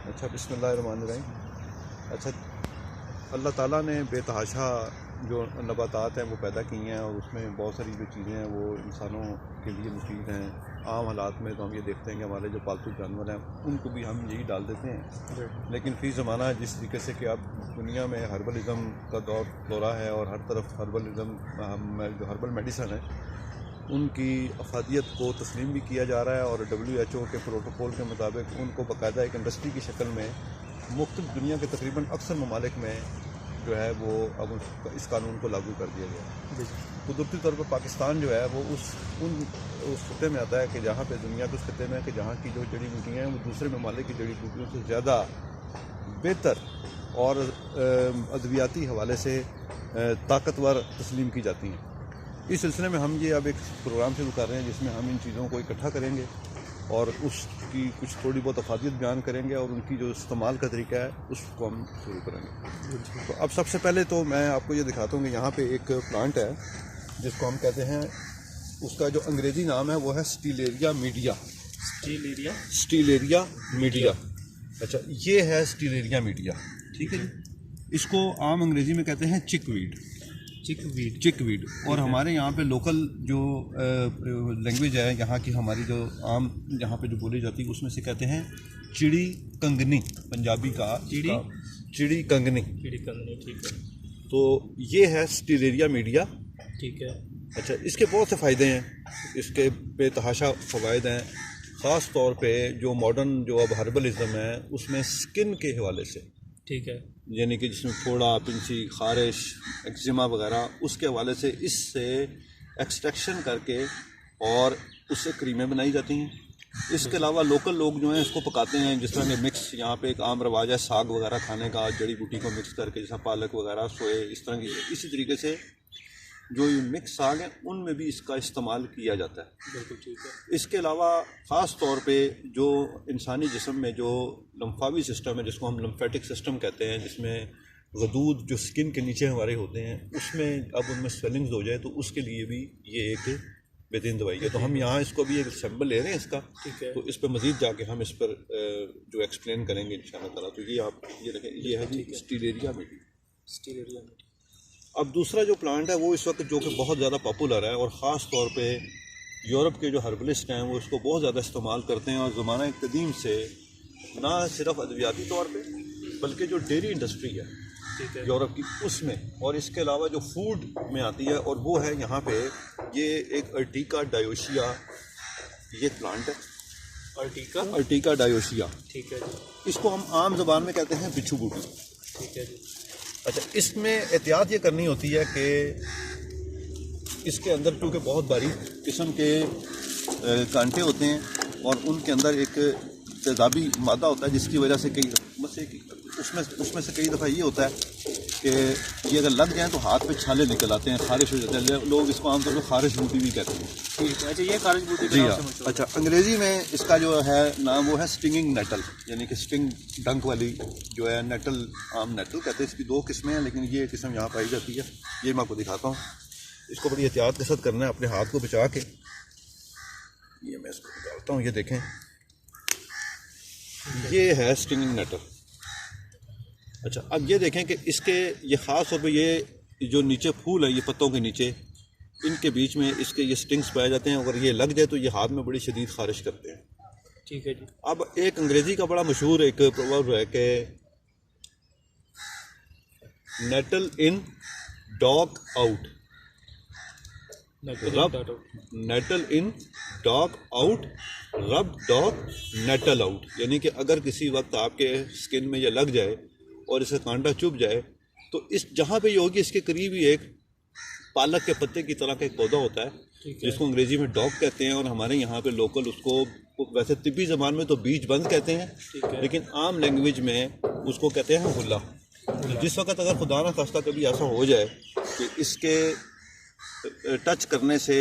अच्छा, बिस्मिल्लाहिर्रहमानिर्रहीम। अच्छा, अल्लाह ताला ने बेतहाशा जो नबातात हैं वो पैदा की हैं और उसमें बहुत सारी जो चीज़ें हैं वो इंसानों के लिए मुफीद हैं। आम हालात में तो हम ये देखते हैं कि हमारे जो पालतू जानवर हैं उनको भी हम यही डाल देते हैं, लेकिन फ़ी ज़माना जिस तरीके से कि अब दुनिया में हर्बलिज़म का दौरा है और हर तरफ हर्बलिज़म जो हर्बल मेडिसन है उनकी अफादियत को तस्लीम भी किया जा रहा है और WHO के प्रोटोकॉल के मुताबिक उनको बाकायदा एक इंडस्ट्री की शक्ल में मुख्तलिफ दुनिया के तकरीबन अक्सर ममालिक में जो है वो अब इस कानून को लागू कर दिया गया। कुदरती तौर पर पाकिस्तान जो है वो उस खत्े में आता है कि जहाँ पे दुनिया के उस खत्े में कि जहाँ की जो जड़ी बूटियाँ हैं वो दूसरे ममालिक की जड़ी बूटियों से ज़्यादा बेहतर और अद्वियाती हवाले से ताकतवर तस्लीम की जाती हैं। इस सिलसिले में हम ये अब एक प्रोग्राम शुरू कर रहे हैं जिसमें हम इन चीज़ों को इकट्ठा करेंगे और उसकी कुछ थोड़ी बहुत अफादियत बयान करेंगे और उनकी जो इस्तेमाल का तरीका है उसको हम शुरू करेंगे। तो अब सबसे पहले तो मैं आपको ये दिखाता हूँ कि यहाँ पे एक प्लांट है जिसको हम कहते हैं, उसका जो अंग्रेज़ी नाम है वो है स्टीलेरिया मीडिया। स्टीलेरिया मीडिया। अच्छा, ये है स्टीलेरिया मीडिया, ठीक है जी। इसको आम अंग्रेज़ी में कहते हैं चिकवीड। और हमारे यहाँ पे लोकल जो लैंग्वेज है यहाँ की, हमारी जो आम यहाँ पे जो बोली जाती है उसमें से कहते हैं चिड़ी कंगनी। पंजाबी का चिड़ी कंगनी, ठीक है। तो ये है स्टीलेरिया मीडिया, ठीक है। अच्छा, इसके बहुत से फ़ायदे हैं, इसके बेतहाशा फ़वाइद हैं। ख़ास तौर पे जो मॉडर्न जो अब हर्बलिज़म है उसमें स्किन के हवाले से, ठीक है, यानी कि जिसमें फोड़ा, पिंसी, खारिश, एक्जिमा वगैरह, उसके हवाले से इससे एक्सट्रैक्शन करके और उससे क्रीमें बनाई जाती हैं। इसके अलावा लोकल लोग जो हैं इसको पकाते हैं, जिस तरह के मिक्स यहाँ पे एक आम रवाज है साग वगैरह खाने का, जड़ी बूटी को मिक्स करके, जैसा पालक वगैरह, सोए, इस तरह की। इसी तरीके से जो ये मिक्स साग हैं उनमें भी इसका इस्तेमाल किया जाता है। बिल्कुल ठीक है। इसके अलावा ख़ास तौर पे जो इंसानी जिस्म में जो लम्फावी सिस्टम है, जिसको हम लम्फेटिक सिस्टम कहते हैं, जिसमें गदूद जो स्किन के नीचे हमारे होते हैं उसमें अब उनमें स्वेलिंग्स हो जाए तो उसके लिए भी ये एक बेहतरीन दवाई है। तो हम यहाँ इसको भी एक सैम्पल ले रहे हैं इसका, ठीक है। तो इस पर मज़ीद जाके हम इस पर जो एक्सप्लेन करेंगे इंशाअल्लाह ताला। तो ये आप ये देखें, ये है जी स्टीलेरिया मीडिया। अब दूसरा जो प्लांट है वो इस वक्त जो कि बहुत ज़्यादा पॉपुलर है और ख़ास तौर पे यूरोप के जो हर्बलिस्ट हैं वो इसको बहुत ज़्यादा इस्तेमाल करते हैं और ज़माना कदीम से ना सिर्फ अद्वियाती तौर पे बल्कि जो डेयरी इंडस्ट्री है यूरोप की उसमें, और इसके अलावा जो फूड में आती है, और वो है यहाँ पे ये एक अर्टिका डायोशिया, ये प्लांट है अर्टिका डायोशिया, ठीक है जी। इसको हम आम ज़बान में कहते हैं बिच्छू बूटी, ठीक है जी। अच्छा, इसमें एहतियात ये करनी होती है कि इसके अंदर क्योंकि बहुत बारीक किस्म के कांटे होते हैं और उनके अंदर एक तेजाबी मादा होता है जिसकी वजह से उसमें से कई दफ़ा ये होता है कि ये अगर लग जाए तो हाथ पे छाले निकल आते हैं, खारिश हो जाते हैं। लोग इसको आमतौर पर खारिश बूटी भी कहते हैं। ठीक है। अच्छा, ये खारिश बूटी जी हाँ। अच्छा, अंग्रेज़ी में इसका जो है नाम वो है स्टिंगिंग नेटल, यानी कि स्टिंग डंक वाली जो है नेटल, आम नेटल कहते हैं। इसकी दो किस्में हैं लेकिन ये किस्म यहाँ पाई जाती है। ये मैं आपको दिखाता हूँ, इसको बड़ी एहतियात के साथ करना है, अपने हाथ को बचा के। ये मैं इसको निकालता हूँ, ये देखें, ये है स्टिंगिंग नेटल। अच्छा, अब ये देखें कि इसके ये ख़ास तौर पे ये जो नीचे फूल है, ये पत्तों के नीचे, इनके बीच में इसके ये स्टिंग्स पाए जाते हैं। अगर ये लग जाए तो ये हाथ में बड़ी शदीद खारिश करते हैं। ठीक है जी। अब एक अंग्रेज़ी का बड़ा मशहूर एक प्रोवर्ब है कि natal in dog out, natal in dog out, रब डॉग नेटल आउट, यानी कि अगर किसी वक्त आपके स्किन में ये लग जाए और इसे कांटा चुभ जाए तो इस जहाँ पे ये होगी इसके करीब ही एक पालक के पत्ते की तरह का एक पौधा होता है जिसको अंग्रेज़ी में डॉग कहते हैं, और हमारे यहाँ पे लोकल उसको वैसे तिब्बी ज़बान में तो बीज बंद कहते हैं, लेकिन आम लैंग्वेज में उसको कहते हैं हुल्ला। तो जिस वक्त अगर खुदा ना खास्ता कभी ऐसा हो जाए कि इसके टच करने से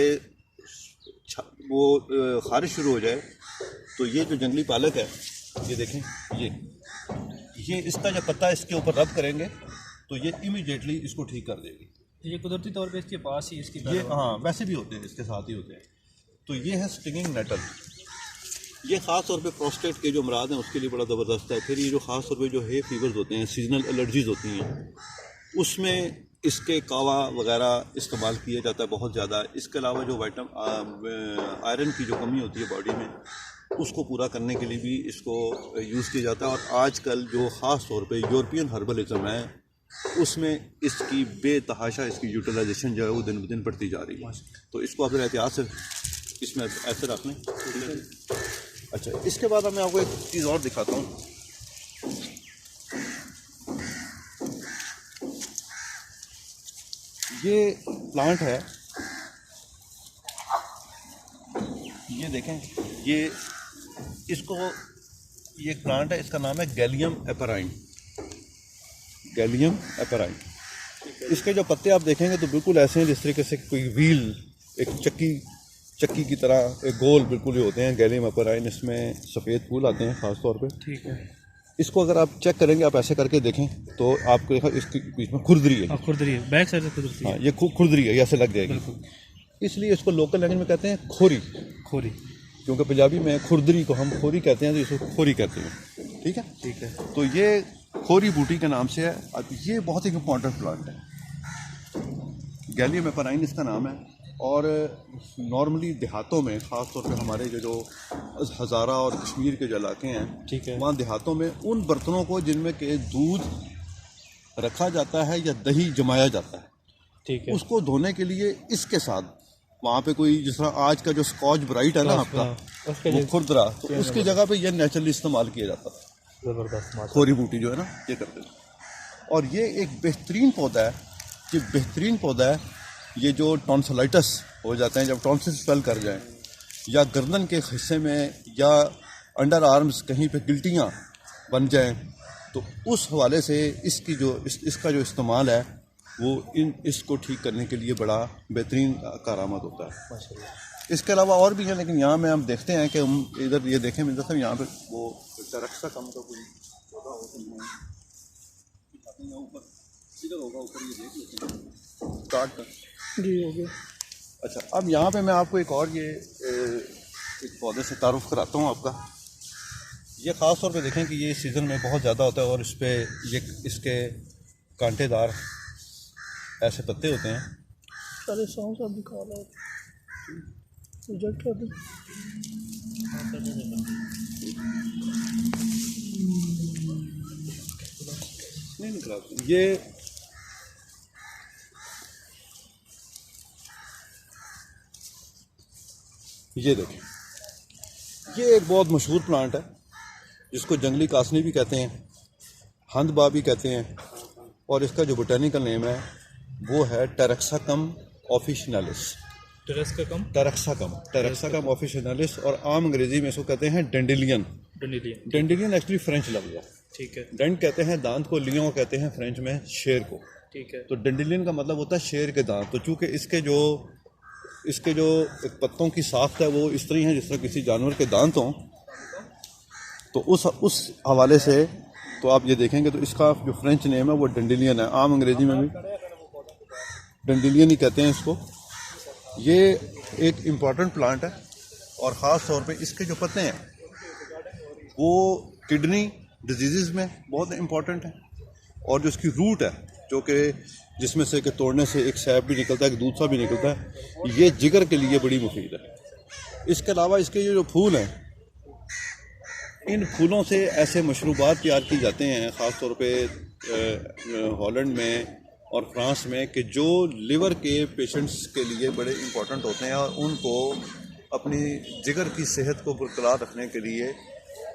वो खारिश शुरू हो जाए तो ये जो जंगली पालक है, ये देखें, ये इसका जो पत्ता इसके ऊपर रब करेंगे तो ये इमीडिएटली इसको ठीक कर देगी। ये कुदरती तौर पे इसके पास ही इसकी ये, हाँ, वैसे भी होते हैं, इसके साथ ही होते हैं। तो ये है स्टिंगिंग नेटल, ये ख़ास तौर पे प्रोस्टेट के जो अमराज हैं उसके लिए बड़ा ज़बरदस्त है। फिर ये जो ख़ास तौर पे जो है फीवर्स होते हैं, सीजनल एलर्जीज़ होती हैं, उसमें इसके कावा वगैरह इस्तेमाल किया जाता है बहुत ज़्यादा। इसके अलावा जो आयरन की जो कमी होती है बॉडी में, उसको पूरा करने के लिए भी इसको यूज़ किया जाता है। और आजकल जो ख़ास तौर पे यूरोपियन हर्बलिज्म है, उसमें इसकी बेतहाशा इसकी यूटिलाइजेशन जो है वो दिन ब दिन बढ़ती जा रही है। तो इसको आप एहतियात से इसमें ऐसे रख लें। अच्छा, इसके बाद मैं आपको एक चीज़ और दिखाता हूँ। ये प्लांट है, ये देखें, ये एक प्लांट है, इसका नाम है गैलियम एपराइन। गैलियम एपराइन। इसके जो पत्ते आप देखेंगे तो बिल्कुल ऐसे हैं जिस तरीके से कोई व्हील, एक चक्की की तरह एक गोल बिल्कुल ही होते हैं। गैलियम एपराइन, इसमें सफ़ेद फूल आते हैं ख़ास तौर पे। ठीक है। इसको अगर आप चेक करेंगे, आप ऐसे करके देखें तो आपको देखा इसके बीच में खुरदरी है। खुरदरी है, बैक साइड से खुरदरी है। हाँ, ये खुरदरी है, ऐसे लग जाएगी। इसलिए इसको लोकल लैंग्वेज में कहते हैं खोरी। क्योंकि पंजाबी में खुरदरी को हम खोरी कहते हैं, तो इसको खोरी कहते हैं। ठीक है। तो ये खोरी बूटी के नाम से है। अब ये बहुत ही इंपॉर्टेंट प्लांट है, गैलियम एपराइन इसका नाम है। और नॉर्मली देहातों में, ख़ास तौर पे हमारे जो हज़ारा और कश्मीर के जो इलाके हैं, ठीक है, वहाँ देहातों में उन बर्तनों को जिनमें के दूध रखा जाता है या दही जमाया जाता है, ठीक है, उसको धोने के लिए इसके साथ वहाँ पे कोई, जिस तरह आज का जो स्कॉच ब्राइट है ना आपका, वो खुरदरा, तो उसकी जगह पे ये नेचुरली इस्तेमाल किया जाता था। ज़बरदस्त। खोरी बूटी जो है ना, ये करते थे। और ये एक बेहतरीन पौधा है, ये बेहतरीन पौधा है। ये जो टॉन्सिलाइटिस हो जाते हैं, जब टॉन्सिल्स स्वेल कर जाएं, या गर्दन के हिस्से में या अंडर आर्म्स कहीं पे गिल्टियाँ बन जाएं, तो उस हवाले से इसका जो इस्तेमाल है वो इसको ठीक करने के लिए बड़ा बेहतरीन कारआमद होता है। इसके अलावा और भी हैं, लेकिन यहाँ में हम देखते हैं कि हम इधर ये देखें मिलता है, यहाँ पे वो टरक्सा कम का कोई पौधा होता है, ऊपर इधर होगा, ऊपर ये देख लेते हैं काट कर जी हो गया। अच्छा, अब यहाँ पे मैं आपको एक और एक पौधे से तारुफ कराता हूँ आपका। ये ख़ास तौर पे देखें कि ये सीज़न में बहुत ज़्यादा होता है और इस पर इसके कांटेदार ऐसे पत्ते होते हैं। सारे सॉन्ग सब दिखा रहा है, प्रोजेक्ट कर दो। नहीं खराब। ये देखें, ये एक बहुत मशहूर प्लांट है जिसको जंगली कासनी भी कहते हैं, हंदबा भी कहते हैं, और इसका जो बोटेनिकल नेम है वो है टेरेक्साकम ऑफिशिनालिस। टेरेक्साकम ऑफिशिनालिस, और आम अंग्रेजी में इसको कहते हैं डेंडिलियन। डेंडिलियन एक्चुअली फ्रेंच लफ्ज़ है। ठीक है। डेंट कहते हैं दांत को, लियों कहते हैं फ्रेंच में शेर को। ठीक है। तो डेंडिलियन का मतलब होता है शेर के दांत। तो चूँकि इसके जो पत्तों की साख्त है वो इस तरह है जिस तरह किसी जानवर के दांत हों, तो उस हवाले से तो आप ये देखेंगे तो इसका जो फ्रेंच नेम है वो डेंडिलियन है। आम अंग्रेजी में भी डेंडिलियन ही कहते हैं इसको। ये एक इम्पॉर्टेंट प्लांट है और ख़ास तौर पे इसके जो पत्ते हैं वो किडनी डिजीज़ में बहुत इम्पॉर्टेंट है, और जो इसकी रूट है जो कि जिसमें से कि तोड़ने से एक सैप भी निकलता है, एक दूध सा भी निकलता है, ये जिगर के लिए बड़ी मुफीद है। इसके अलावा इसके जो फूल हैं, इन फूलों से ऐसे मशरूबात तैयार की जाते हैं ख़ास तौर पे हॉलैंड में और फ्रांस में, कि जो लिवर के पेशेंट्स के लिए बड़े इम्पोर्टेंट होते हैं और उनको अपनी जिगर की सेहत को बरकरार रखने के लिए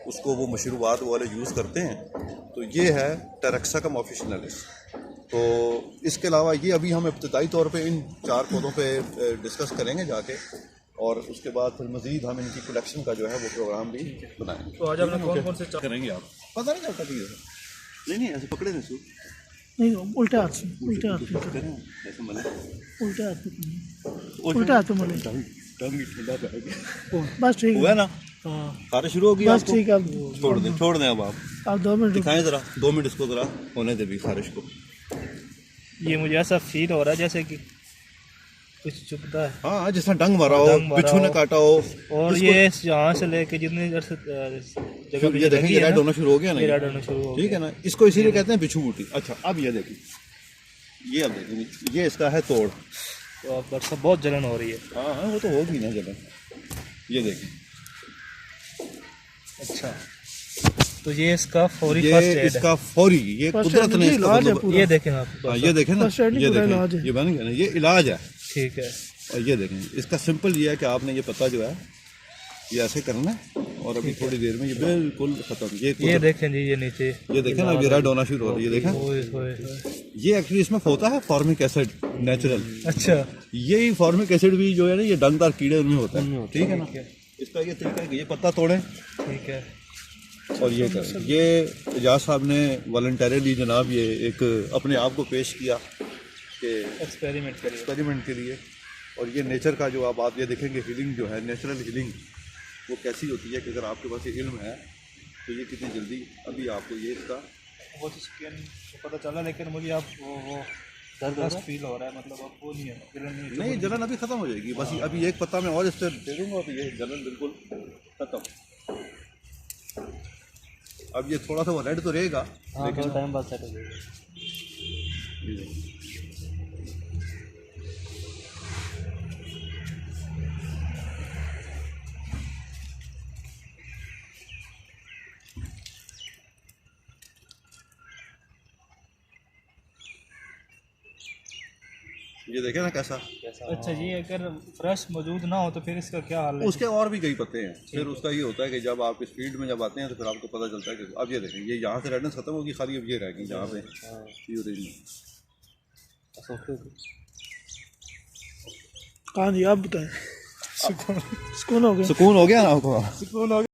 उसको वो मशरूबात वाले यूज़ करते हैं। तो ये है टेरेक्साकम ऑफिशिनालिस। तो इसके अलावा ये अभी हम इब्तदाई तौर पे इन 4 पौधों पे डिस्कस करेंगे जाके, और उसके बाद फिर मज़ीद हम इनकी कलेक्शन का जो है वो प्रोग्राम भी बनाएंगे। तो आज आपने कौन से करेंगे आप पता नहीं चलता ठीक है। नहीं ऐसे पकड़े नहीं, नहीं उल्टे हाथ से ऐसे मले, उल्टे हाथ मले टंग ठंडा जाएगा। बस ठीक हुआ ना, कार्य शुरू हो गया। बस ठीक है, छोड़ दें अब आप 2 मिनट दिखाएं ज़रा, 2 मिनट इसको ज़रा होने दे भी खारिश को। ये मुझे ऐसा फील हो रहा है जैसे कि कुछ चुभता है। हाँ, जैसा डंग मारा हो, डंग मारा बिच्छू ने हो। काटा हो। और इसको- ये यहाँ से लेके जितनी देर से जगह पे ये देखें, लगी ये है रेड ना, होना शुरू हो गया ना, ये रेड होना शुरू हो ठीक गया। है ना। इसको इसीलिए कहते हैं बिच्छू बूटी। अच्छा, अब ये देखिए, ये अब देखिए, ये इसका है तोड़। तो अब बरसा बहुत जलन हो रही है। हाँ हाँ, वो तो होगी ना जलन। ये देखिए, अच्छा, तो ये इसका फौरी ये फर्स्ट एड है। इसका फौरी, ये फर्स्ट कुदरत एड ने जी, इसका इलाज है मतलब- पूरा। ये देखें आप, हाँ, ये देखें ना, फर्स्ट एड नहीं, ये पूरा देखें, इलाज है। ये बन गया ना, ये इलाज है। ठीक है। और ये देखें, इसका सिंपल ये है कि आपने ये पत्ता जो है ये ऐसे करना है, और अभी थोड़ी देर में ये बिल्कुल खत्म। ये देखें जी, ये नीचे ये देखें ना, ये रेड होना शुरू हो रही है, ये देखें। ओए होए होए। ये एक्चुअली इसमें होता है फॉर्मिक एसिड नेचुरल। अच्छा, यही फॉर्मिक एसिड भी जो है ना, ये डंगदार कीड़े उनमें होता है, ठीक है ना। इसका ये तरीका है कि ये पत्ता तोड़ें ठीक है। और ये करें। ये एजाज साहब ने वॉलंटरीली जनाब ये एक अपने आप को पेश किया कि एक्सपेरिमेंट के लिए। और ये नेचर का जो आप ये देखेंगे, हीलिंग जो है, नेचुरल हीलिंग वो कैसी होती है कि अगर आपके पास ये इल्म है तो ये कितनी जल्दी अभी आपको ये इसका वो तो स्किन पता चला, लेकिन मुझे अब वो दर्द फील हो रहा है, मतलब अब वो नहीं है, जलन नहीं, जलन अभी ख़त्म हो जाएगी। बस अभी एक पत्ता मैं और इससे दे दूँगा तो ये जलन बिल्कुल ख़त्म। अब ये थोड़ा सा वो रेड तो रहेगा, लेकिन टाइम बाद सेट हो जाएगा। ये देखिए। ये देखे ना कैसा। अच्छा जी, अगर फ्रेश मौजूद ना हो तो फिर इसका क्या हाल है? उसके और भी कई पत्ते हैं। फिर उसका ये होता है कि जब आप इस फील्ड में जब आते हैं तो फिर आपको पता चलता है कि अब ये देखें, ये यहाँ से रेडनेस खत्म होगी, खाली अब ये रहेगी जहाँ पे ये हाँ जी, आप बताएं। सुकून हो गया। सुकून हो गया ना आपको। सुकून हो गया।